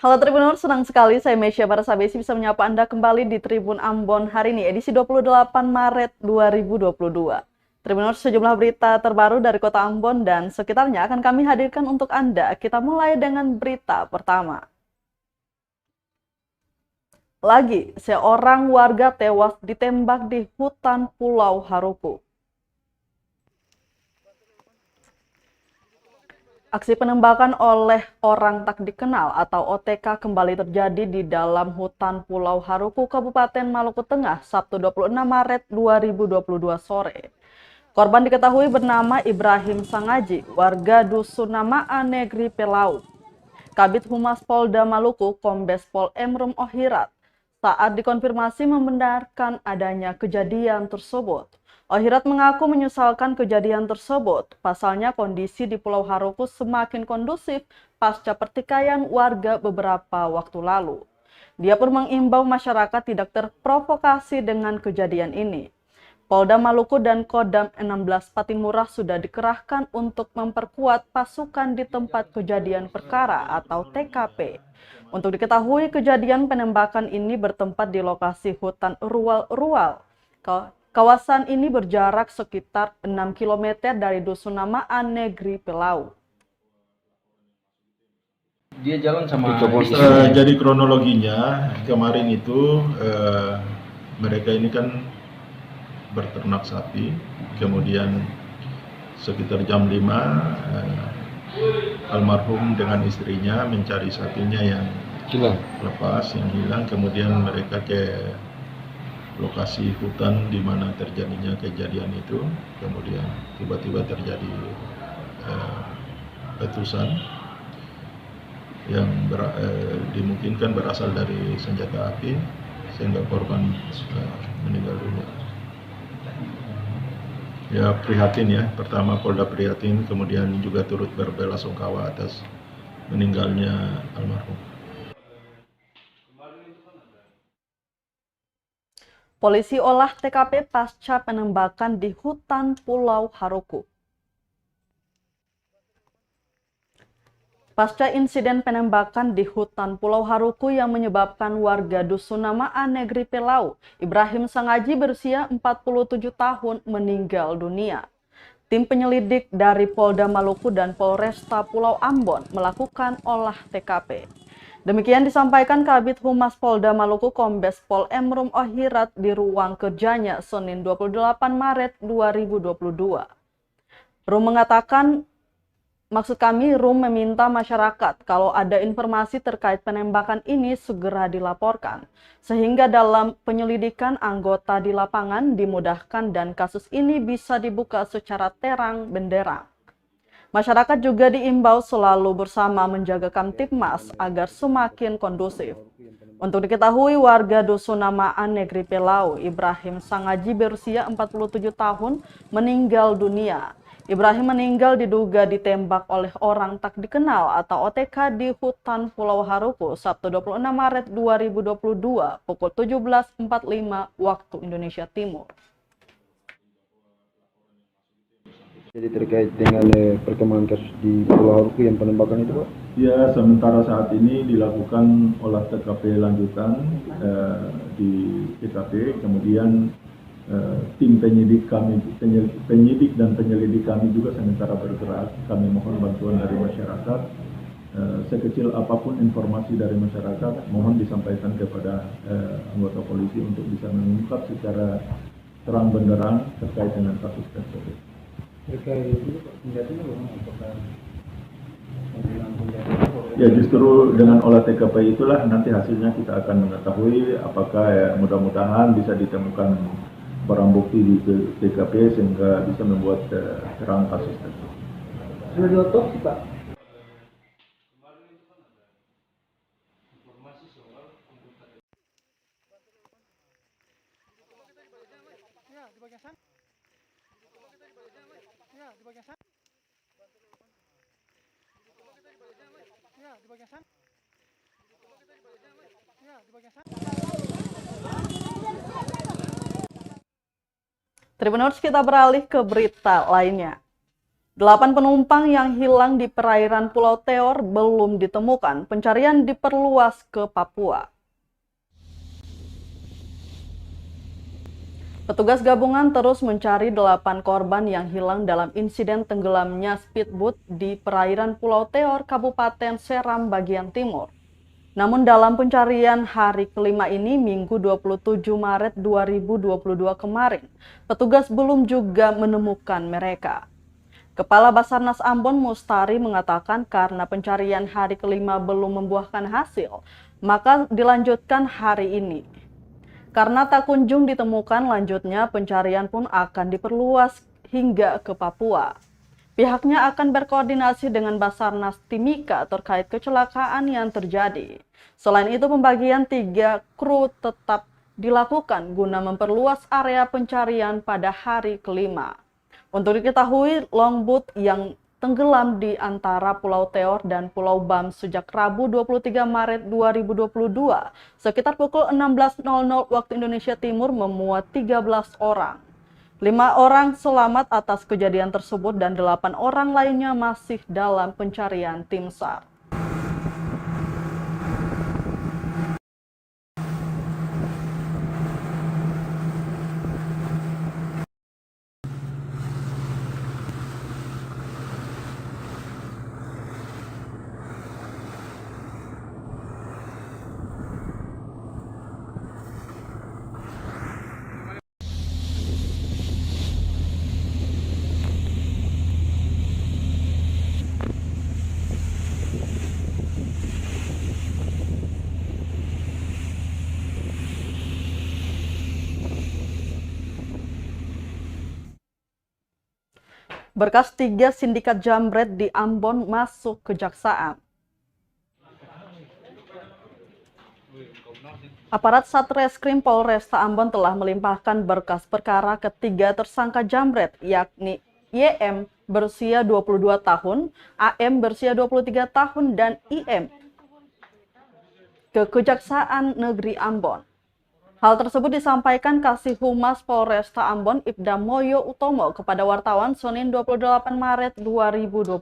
Halo Tribuners, senang sekali saya Mesya Barasabesi bisa menyapa Anda kembali di Tribun Ambon hari ini, edisi 28 Maret 2022. Tribuners, sejumlah berita terbaru dari kota Ambon dan sekitarnya akan kami hadirkan untuk Anda. Kita mulai dengan berita pertama. Lagi, seorang warga tewas ditembak di hutan Pulau Haruku. Aksi penembakan oleh orang tak dikenal atau OTK kembali terjadi di dalam hutan Pulau Haruku, Kabupaten Maluku Tengah, Sabtu 26 Maret 2022 sore. Korban diketahui bernama Ibrahim Sangaji, warga Dusun Namaan Negeri Pelau. Kabid Humas Polda Maluku, Kombes Pol Emrum Ohirat, saat dikonfirmasi membenarkan adanya kejadian tersebut. Ohirat mengaku menyesalkan kejadian tersebut. Pasalnya kondisi di Pulau Haruku semakin kondusif pasca pertikaian warga beberapa waktu lalu. Dia pun mengimbau masyarakat tidak terprovokasi dengan kejadian ini. Polda Maluku dan Kodam 16 Patimura sudah dikerahkan untuk memperkuat pasukan di tempat kejadian perkara atau TKP. Untuk diketahui, kejadian penembakan ini bertempat di lokasi hutan rual-rual. Kawasan ini berjarak sekitar 6 km dari Dusun Namaan Negeri Pelau. Dia jalan sama jadi kronologinya kemarin itu mereka ini kan berternak sapi, kemudian sekitar jam 5 almarhum dengan istrinya mencari sapinya yang lepas, yang hilang, kemudian mereka ke lokasi hutan di mana terjadinya kejadian itu, kemudian tiba-tiba terjadi letusan yang dimungkinkan berasal dari senjata api sehingga korban meninggal dunia. Ya, prihatin ya, pertama Polda prihatin, kemudian juga turut berbelasungkawa atas meninggalnya almarhum. Polisi olah TKP pasca penembakan di hutan Pulau Haruku. Pasca insiden penembakan di hutan Pulau Haruku yang menyebabkan warga Dusun Namaan Negeri Pelau, Ibrahim Sangaji berusia 47 tahun meninggal dunia. Tim penyelidik dari Polda Maluku dan Polresta Pulau Ambon melakukan olah TKP. Demikian disampaikan Kabid Humas Polda Maluku Kombes Pol Emrum Ohirat di ruang kerjanya Senin 28 Maret 2022. Rum meminta masyarakat kalau ada informasi terkait penembakan ini segera dilaporkan, sehingga dalam penyelidikan anggota di lapangan dimudahkan dan kasus ini bisa dibuka secara terang benderang. Masyarakat juga diimbau selalu bersama menjaga Kamtibmas agar semakin kondusif. Untuk diketahui, warga Dusun Namaan Negeri Pelau, Ibrahim Sangaji berusia 47 tahun meninggal dunia. Ibrahim meninggal diduga ditembak oleh orang tak dikenal atau OTK di hutan Pulau Haruku Sabtu 26 Maret 2022 pukul 17.45 waktu Indonesia Timur. Jadi terkait dengan perkembangan kasus di Pulau Haruku yang penembakan itu, Pak? Ya, sementara saat ini dilakukan olah TKP lanjutan di TKP, kemudian tim penyidik dan penyelidik kami juga sementara bergerak. Kami mohon bantuan dari masyarakat. Sekecil apapun informasi dari masyarakat, mohon disampaikan kepada anggota polisi untuk bisa mengungkap secara terang benderang terkait dengan kasus tersebut. Ya, justru dengan olah TKP itulah nanti hasilnya kita akan mengetahui apakah mudah-mudahan bisa ditemukan barang bukti di TKP sehingga bisa membuat terang kasus tersebut. Sudah diotopsi, Pak? Tribuners, kita beralih ke berita lainnya. 8 penumpang yang hilang di perairan Pulau Teor belum ditemukan. Pencarian diperluas ke Papua. Petugas gabungan terus mencari 8 korban yang hilang dalam insiden tenggelamnya speedboat di perairan Pulau Teor, Kabupaten Seram bagian timur. Namun dalam pencarian hari kelima ini, Minggu 27 Maret 2022 kemarin, petugas belum juga menemukan mereka. Kepala Basarnas Ambon Mustari mengatakan karena pencarian hari kelima belum membuahkan hasil, maka dilanjutkan hari ini. Karena tak kunjung ditemukan, lanjutnya pencarian pun akan diperluas hingga ke Papua. Pihaknya akan berkoordinasi dengan Basarnas Timika terkait kecelakaan yang terjadi. Selain itu, pembagian 3 kru tetap dilakukan guna memperluas area pencarian pada hari kelima. Untuk diketahui, longboat yang tenggelam di antara Pulau Teor dan Pulau Bam sejak Rabu 23 Maret 2022 sekitar pukul 16.00 waktu Indonesia Timur memuat 13 orang. 5 orang selamat atas kejadian tersebut dan 8 orang lainnya masih dalam pencarian tim SAR. Berkas 3 sindikat jambret di Ambon masuk kejaksaan. Aparat Satreskrim Polresta Ambon telah melimpahkan berkas perkara ketiga tersangka jambret, yakni YM berusia 22 tahun, AM berusia 23 tahun, dan IM ke Kejaksaan Negeri Ambon. Hal tersebut disampaikan Kasih Humas Polresta Ambon Ibda Moyo Utomo kepada wartawan Senin 28 Maret 2022.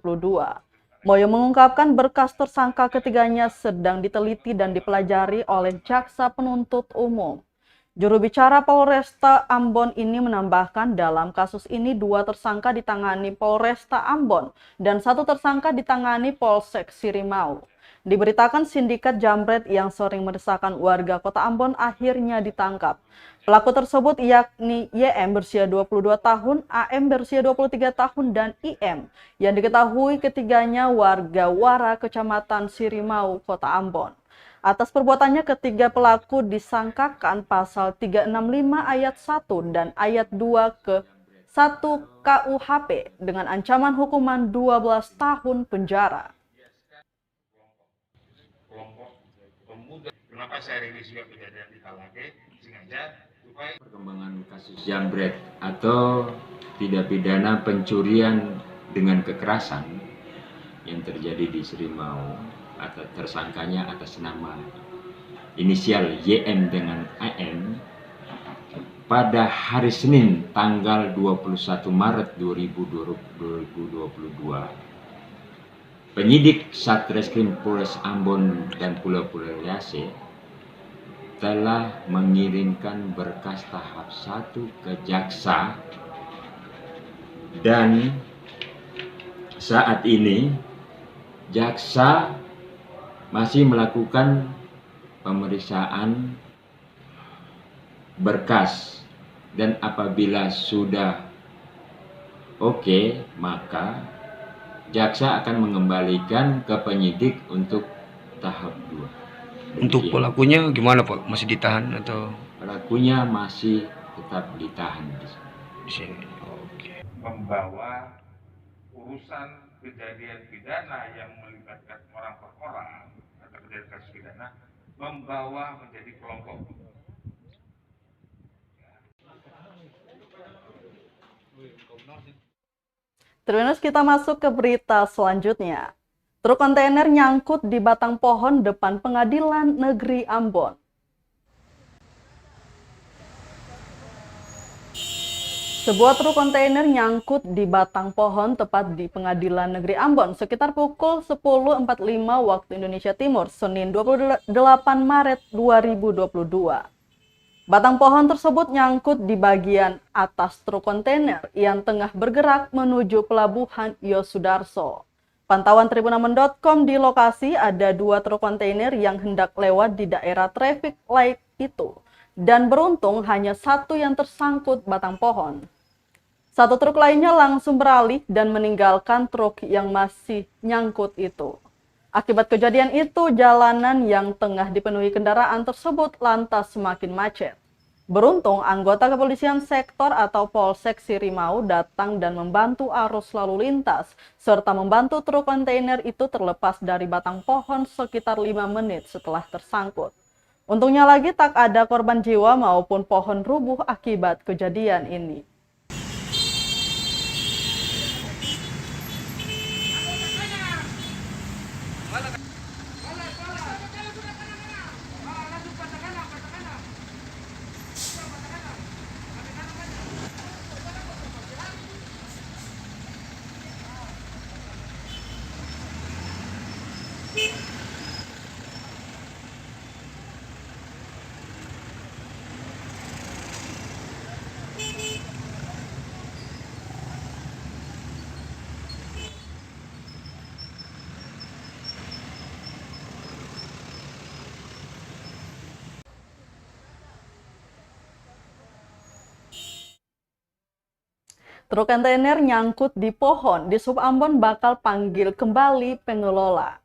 Moyo mengungkapkan berkas tersangka ketiganya sedang diteliti dan dipelajari oleh Jaksa Penuntut Umum. Juru bicara Polresta Ambon ini menambahkan dalam kasus ini 2 tersangka ditangani Polresta Ambon dan 1 tersangka ditangani Polsek Sirimau. Diberitakan sindikat jambret yang sering meresahkan warga Kota Ambon akhirnya ditangkap. Pelaku tersebut yakni YM berusia 22 tahun, AM berusia 23 tahun, dan IM yang diketahui ketiganya warga Wara, Kecamatan Sirimau, Kota Ambon. Atas perbuatannya, ketiga pelaku disangkakan pasal 365 ayat 1 dan ayat 2 ke 1 KUHP dengan ancaman hukuman 12 tahun penjara. Kenapa saya rilis juga kejadian di Kalake, sengaja supaya perkembangan kasus jambret atau tindak pidana pencurian dengan kekerasan yang terjadi di Sirimau atau tersangkanya atas nama inisial YM dengan AM pada hari Senin tanggal 21 Maret 2022. Penyidik Satreskrim Polres Ambon dan Pulau-Pulau Riau telah mengirimkan berkas tahap 1 ke jaksa dan saat ini jaksa masih melakukan pemeriksaan berkas dan apabila sudah oke, maka jaksa akan mengembalikan ke penyidik untuk tahap 2. Untuk pelakunya gimana Pak? Masih ditahan atau? Pelakunya masih tetap ditahan Di sini. Oke. membawa urusan kejadian pidana yang melibatkan orang per orang atau kejadian kasus pidana membawa menjadi kelompok. Terus kita masuk ke berita selanjutnya. Truk kontainer nyangkut di batang pohon depan Pengadilan Negeri Ambon. Sebuah truk kontainer nyangkut di batang pohon tepat di Pengadilan Negeri Ambon sekitar pukul 10.45 waktu Indonesia Timur, Senin 28 Maret 2022. Batang pohon tersebut nyangkut di bagian atas truk kontainer yang tengah bergerak menuju pelabuhan Yosudarso. Pantauan tribunambon.com di lokasi ada 2 truk kontainer yang hendak lewat di daerah traffic light itu. Dan beruntung hanya 1 yang tersangkut batang pohon. 1 truk lainnya langsung beralih dan meninggalkan truk yang masih nyangkut itu. Akibat kejadian itu, jalanan yang tengah dipenuhi kendaraan tersebut lantas semakin macet. Beruntung, anggota kepolisian sektor atau Polsek Sirimau datang dan membantu arus lalu lintas, serta membantu truk kontainer itu terlepas dari batang pohon sekitar 5 menit setelah tersangkut. Untungnya lagi tak ada korban jiwa maupun pohon rubuh akibat kejadian ini. Truk kontainer nyangkut di pohon, di Sub Ambon bakal panggil kembali pengelola.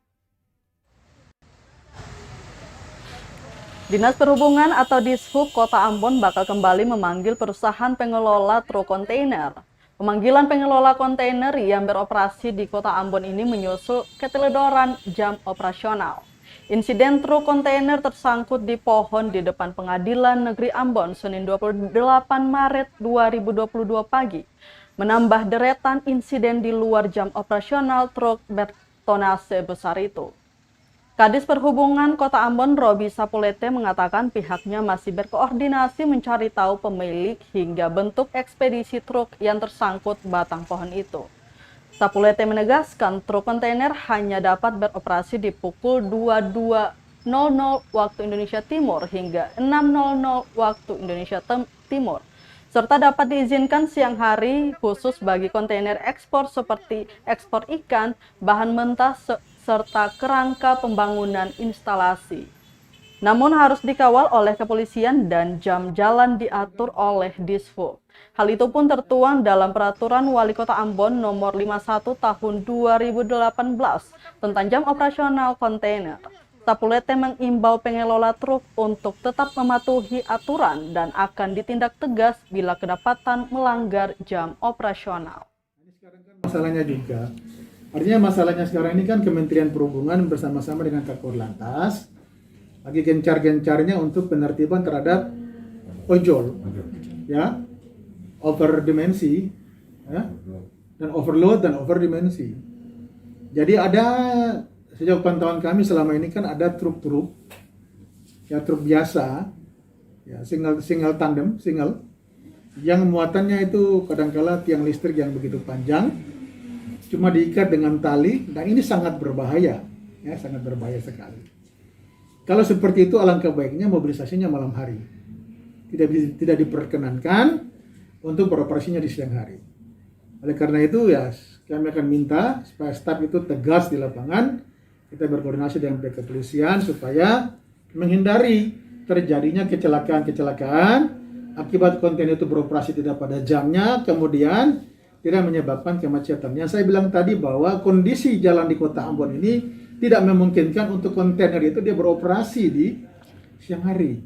Dinas Perhubungan atau Dishub Kota Ambon bakal kembali memanggil perusahaan pengelola truk kontainer. Pemanggilan pengelola kontainer yang beroperasi di Kota Ambon ini menyusul keteledoran jam operasional. Insiden truk kontainer tersangkut di pohon di depan Pengadilan Negeri Ambon Senin 28 Maret 2022 pagi. Menambah deretan insiden di luar jam operasional truk bertonase besar itu. Kadis Perhubungan Kota Ambon Robi Sapulete mengatakan pihaknya masih berkoordinasi mencari tahu pemilik hingga bentuk ekspedisi truk yang tersangkut batang pohon itu. Sapulete menegaskan truk kontainer hanya dapat beroperasi di pukul 22.00 waktu Indonesia Timur hingga 6.00 waktu Indonesia Timur, serta dapat diizinkan siang hari khusus bagi kontainer ekspor seperti ekspor ikan, bahan mentah, serta kerangka pembangunan instalasi. Namun harus dikawal oleh kepolisian dan jam jalan diatur oleh Dishub. Hal itu pun tertuang dalam Peraturan Wali Kota Ambon Nomor 51 Tahun 2018 tentang jam operasional kontainer. Sapulete mengimbau pengelola truk untuk tetap mematuhi aturan dan akan ditindak tegas bila kedapatan melanggar jam operasional. Sekarang kan masalahnya juga, artinya masalahnya sekarang ini kan Kementerian Perhubungan bersama-sama dengan Kakor Lantas lagi gencar-gencarnya untuk penertiban terhadap ojol, ya, overdimensi, ya, dan overload dan overdimensi. Jadi ada sejauh pantauan kami selama ini kan ada truk-truk, ya truk biasa, ya single tandem, yang muatannya itu kadangkala tiang listrik yang begitu panjang, cuma diikat dengan tali, dan ini sangat berbahaya, ya sangat berbahaya sekali. Kalau seperti itu alangkah baiknya mobilisasinya malam hari, tidak diperkenankan untuk beroperasinya di siang hari. Oleh karena itu ya kami akan minta supaya staf itu tegas di lapangan. Kita berkoordinasi dengan pihak kepolisian supaya menghindari terjadinya kecelakaan akibat kontainer itu beroperasi tidak pada jamnya, kemudian tidak menyebabkan kemacetan. Yang saya bilang tadi bahwa kondisi jalan di Kota Ambon ini tidak memungkinkan untuk kontainer itu dia beroperasi di siang hari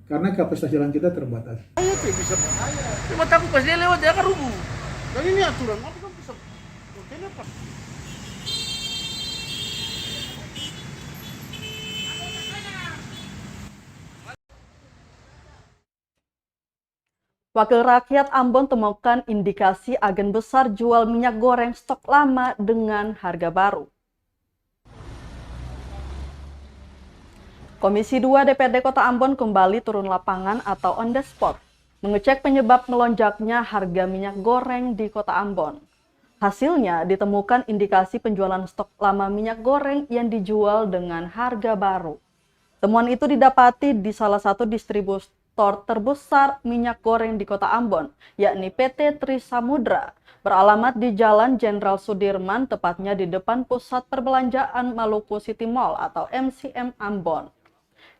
karena kapasitas jalan kita terbatas. Bisa bahaya. Cuma takut pas dia lewat dia akan rubuh. Dan ini aturan apa kan bisa kontainer pak. Wakil Rakyat Ambon temukan indikasi agen besar jual minyak goreng stok lama dengan harga baru. Komisi 2 DPRD Kota Ambon kembali turun lapangan atau on the spot mengecek penyebab melonjaknya harga minyak goreng di Kota Ambon. Hasilnya ditemukan indikasi penjualan stok lama minyak goreng yang dijual dengan harga baru. Temuan itu didapati di salah satu distributor terbesar minyak goreng di Kota Ambon, yakni PT Trisamudra, beralamat di Jalan Jenderal Sudirman, tepatnya di depan Pusat Perbelanjaan Maluku City Mall atau MCM Ambon.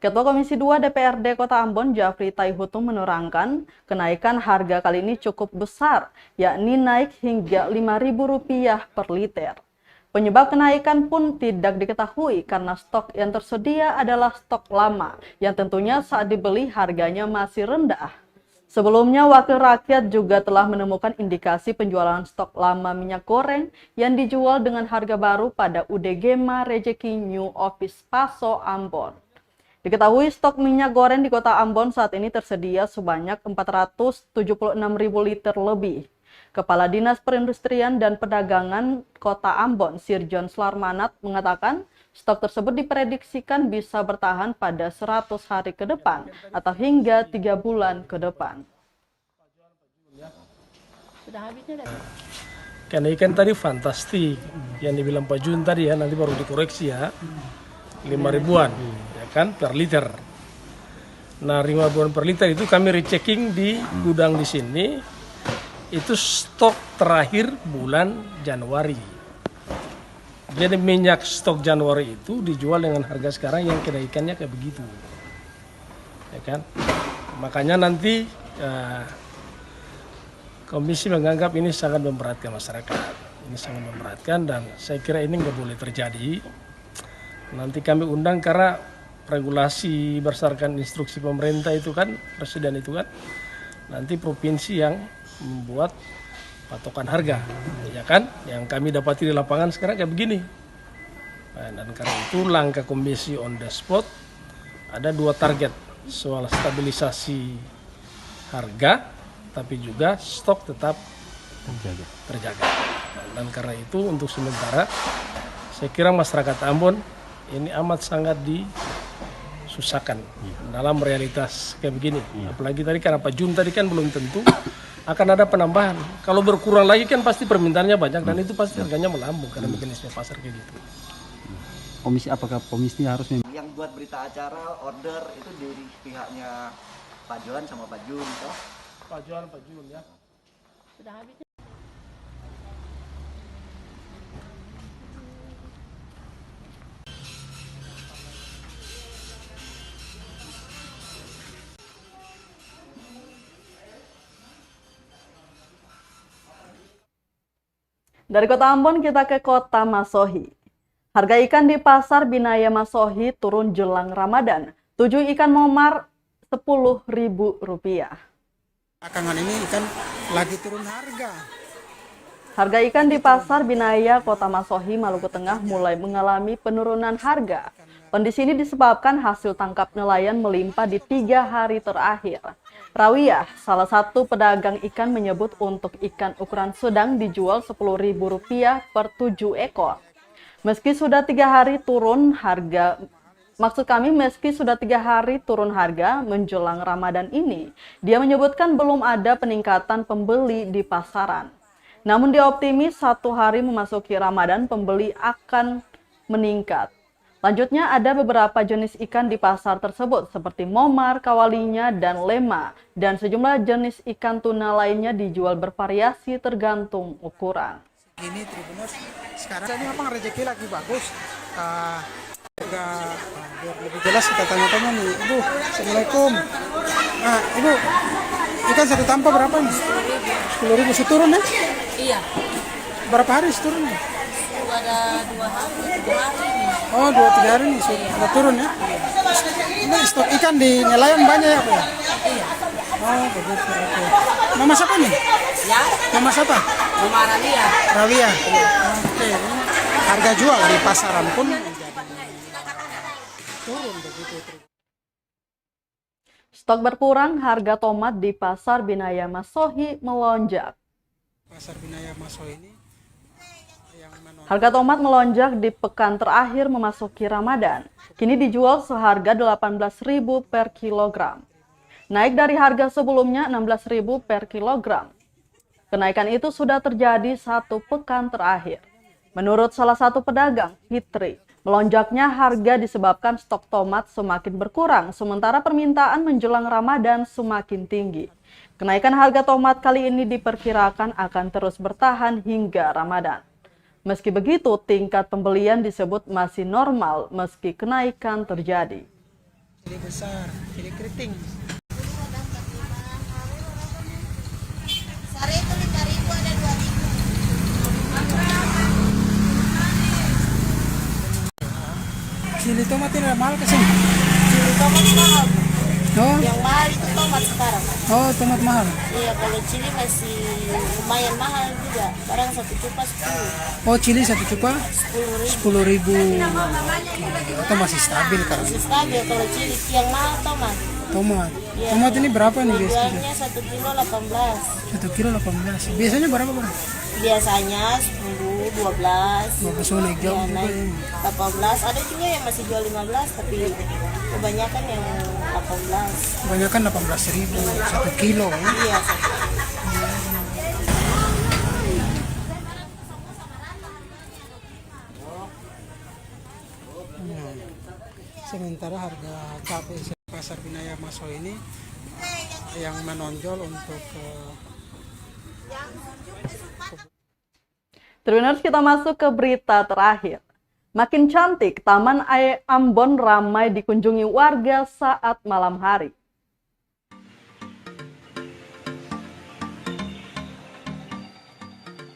Ketua Komisi 2 DPRD Kota Ambon, Jafri Taihutung, menerangkan kenaikan harga kali ini cukup besar, yakni naik hingga Rp5.000 per liter. Penyebab kenaikan pun tidak diketahui karena stok yang tersedia adalah stok lama, yang tentunya saat dibeli harganya masih rendah. Sebelumnya, Wakil Rakyat juga telah menemukan indikasi penjualan stok lama minyak goreng yang dijual dengan harga baru pada UD Gema Rejeki New Office Paso Ambon. Diketahui stok minyak goreng di Kota Ambon saat ini tersedia sebanyak 476.000 liter lebih. Kepala Dinas Perindustrian dan Perdagangan Kota Ambon, Sirjon Slarmanat, mengatakan stok tersebut diprediksikan bisa bertahan pada 100 hari ke depan atau hingga 3 bulan ke depan. Kenaikan tadi fantastik, yang dibilang Pak Jun tadi ya, nanti baru dikoreksi ya, 5.000-an ya kan per liter. Nah 5.000-an per liter itu kami rechecking di gudang di sini, itu stok terakhir bulan Januari. Jadi minyak stok Januari itu dijual dengan harga sekarang yang kenaikannya kayak begitu, ya kan. Makanya nanti komisi menganggap ini sangat memberatkan masyarakat, ini sangat memberatkan dan saya kira ini nggak boleh terjadi. Nanti kami undang karena regulasi berdasarkan instruksi pemerintah itu kan, presiden itu kan, nanti provinsi yang membuat patokan harga, ya kan? Yang kami dapati di lapangan sekarang kayak begini. Nah, dan karena itu langkah komisi on the spot ada 2 target, soal stabilisasi harga, tapi juga stok tetap terjaga. Dan karena itu untuk sementara saya kira masyarakat Ambon ini amat sangat disusahkan dalam realitas kayak begini. Apalagi tadi karena Pak Jun tadi kan belum tentu akan ada penambahan. Kalau berkurang lagi kan pasti permintaannya banyak dan itu pasti harganya melambung karena mekanisme pasar kayak gitu. Komisi apakah komisi harus yang buat berita acara order itu dari pihaknya Pak Johan sama Pak Jun toh? Pak Jun ya. Sudah habis. Dari Kota Ambon kita ke Kota Masohi. Harga ikan di Pasar Binaya Masohi turun jelang Ramadan. 7 ikan momar Rp10.000. Belakangan ini ikan lagi turun harga. Harga ikan di Pasar Binaya Kota Masohi, Maluku Tengah mulai mengalami penurunan harga. Kondisi ini disebabkan hasil tangkap nelayan melimpah di 3 hari terakhir. Rawiyah, salah satu pedagang ikan, menyebut untuk ikan ukuran sedang dijual Rp10.000 per 7 ekor. Meski sudah 3 hari turun harga, meski sudah 3 hari turun harga menjelang Ramadan ini, dia menyebutkan belum ada peningkatan pembeli di pasaran. Namun dia optimis 1 hari memasuki Ramadan pembeli akan meningkat. Lanjutnya ada beberapa jenis ikan di pasar tersebut seperti momar, kawalinya, dan lema. Dan sejumlah jenis ikan tuna lainnya dijual bervariasi tergantung ukuran. Ini Tribuners, sekarang ini memang rezeki lagi bagus. Biar lebih jelas kita tanya-tanya nih, Ibu. Assalamualaikum. Nah, Ibu, ikan satu tampa berapa nih? 10.000 seturun ya? Iya. Berapa hari seturunnya? Ada 2 hari, 3 hari nih. Oh, 2-3 hari nih sudah turun ya? Ini stok ikan di nelayan banyak ya, Pak? Iya. Oh, begitu. Oke. Nama siapa nih? Ya. Nama siapa? Nama Rawiyah. Rawiyah. Oke. Harga jual di pasaran pun turun begitu. Stok berkurang, harga tomat di Pasar Binaya Masohi melonjak. Pasar Binaya Masohi ini harga tomat melonjak di pekan terakhir memasuki Ramadan. Kini dijual seharga Rp18.000 per kilogram. naik dari harga sebelumnya Rp16.000 per kilogram. Kenaikan itu sudah terjadi 1 pekan terakhir. Menurut salah satu pedagang, Fitri, melonjaknya harga disebabkan stok tomat semakin berkurang, sementara permintaan menjelang Ramadan semakin tinggi. Kenaikan harga tomat kali ini diperkirakan akan terus bertahan hingga Ramadan. Meski begitu, tingkat pembelian disebut masih normal meski kenaikan terjadi. Cili besar, cili keriting. Sari itu 5.000 ada 2.000. Cili tomat ini mahal ke sini? Cili tomat mahal. Oh. Yang mahal itu tomat sekarang. Oh, tomat mahal. Iya, kalau cili masih lumayan mahal juga. Barang 1 cupa 10. Oh, cili 1 cupa 10.000. Atau masih stabil kan? Masih stabil kalau cili. Yang mahal tomat. Tomat. Iya, Tomat ini berapa nih biasanya? Jualnya 1 kilo 18. 1 kilo 18. Biasanya berapa, Bang? Biasanya 10, 12. Bagus naik jauh Ya, juga naik ya. 18. Ada juga yang masih jual 15, tapi kebanyakan yang 18. Kebanyakan 18.000 1 kilo ya. Iya. Sementara harga cabai pasar Binaya Maso ini yang menonjol untuk Tribuners, kita masuk ke berita terakhir. Makin cantik, Taman Ambon ramai dikunjungi warga saat malam hari.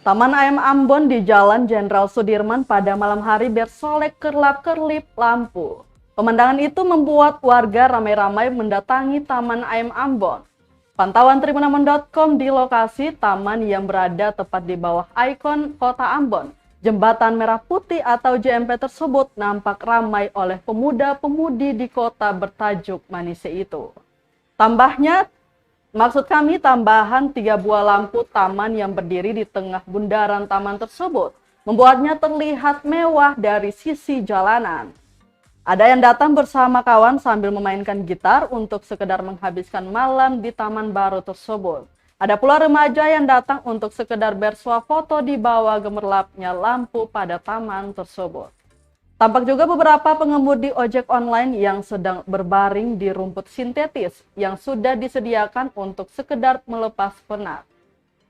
Taman Ambon di Jalan Jenderal Sudirman pada malam hari bersolek kerlap-kerlip lampu. Pemandangan itu membuat warga ramai-ramai mendatangi Taman Ambon. Pantauan tribunambon.com di lokasi taman yang berada tepat di bawah ikon Kota Ambon, Jembatan Merah Putih atau JMP tersebut nampak ramai oleh pemuda-pemudi di kota bertajuk Manise itu. Tambahan 3 buah lampu taman yang berdiri di tengah bundaran taman tersebut membuatnya terlihat mewah dari sisi jalanan. Ada yang datang bersama kawan sambil memainkan gitar untuk sekedar menghabiskan malam di taman baru tersebut. Ada pula remaja yang datang untuk sekedar bersuah foto di bawah gemerlapnya lampu pada taman tersebut. Tampak juga beberapa pengemudi ojek online yang sedang berbaring di rumput sintetis yang sudah disediakan untuk sekedar melepas penat.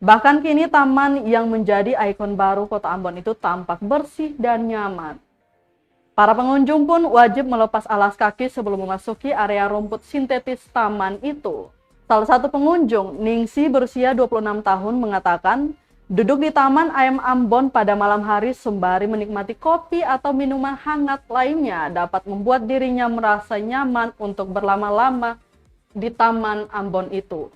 Bahkan kini taman yang menjadi ikon baru Kota Ambon itu tampak bersih dan nyaman. Para pengunjung pun wajib melepas alas kaki sebelum memasuki area rumput sintetis taman itu. Salah satu pengunjung, Ningsi berusia 26 tahun mengatakan, duduk di Taman Ambon pada malam hari sembari menikmati kopi atau minuman hangat lainnya dapat membuat dirinya merasa nyaman untuk berlama-lama di Taman Ambon itu.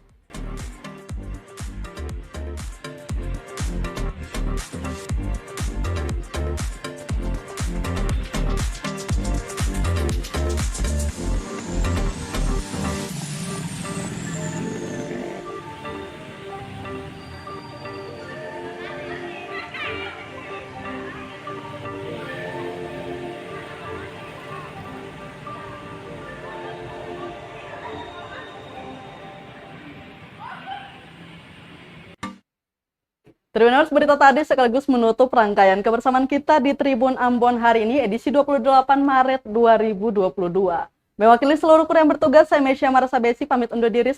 Tribuners, berita tadi sekaligus menutup rangkaian kebersamaan kita di Tribun Ambon hari ini edisi 28 Maret 2022. Mewakili seluruh kru yang bertugas, saya Mesya Marasabesi pamit undur diri.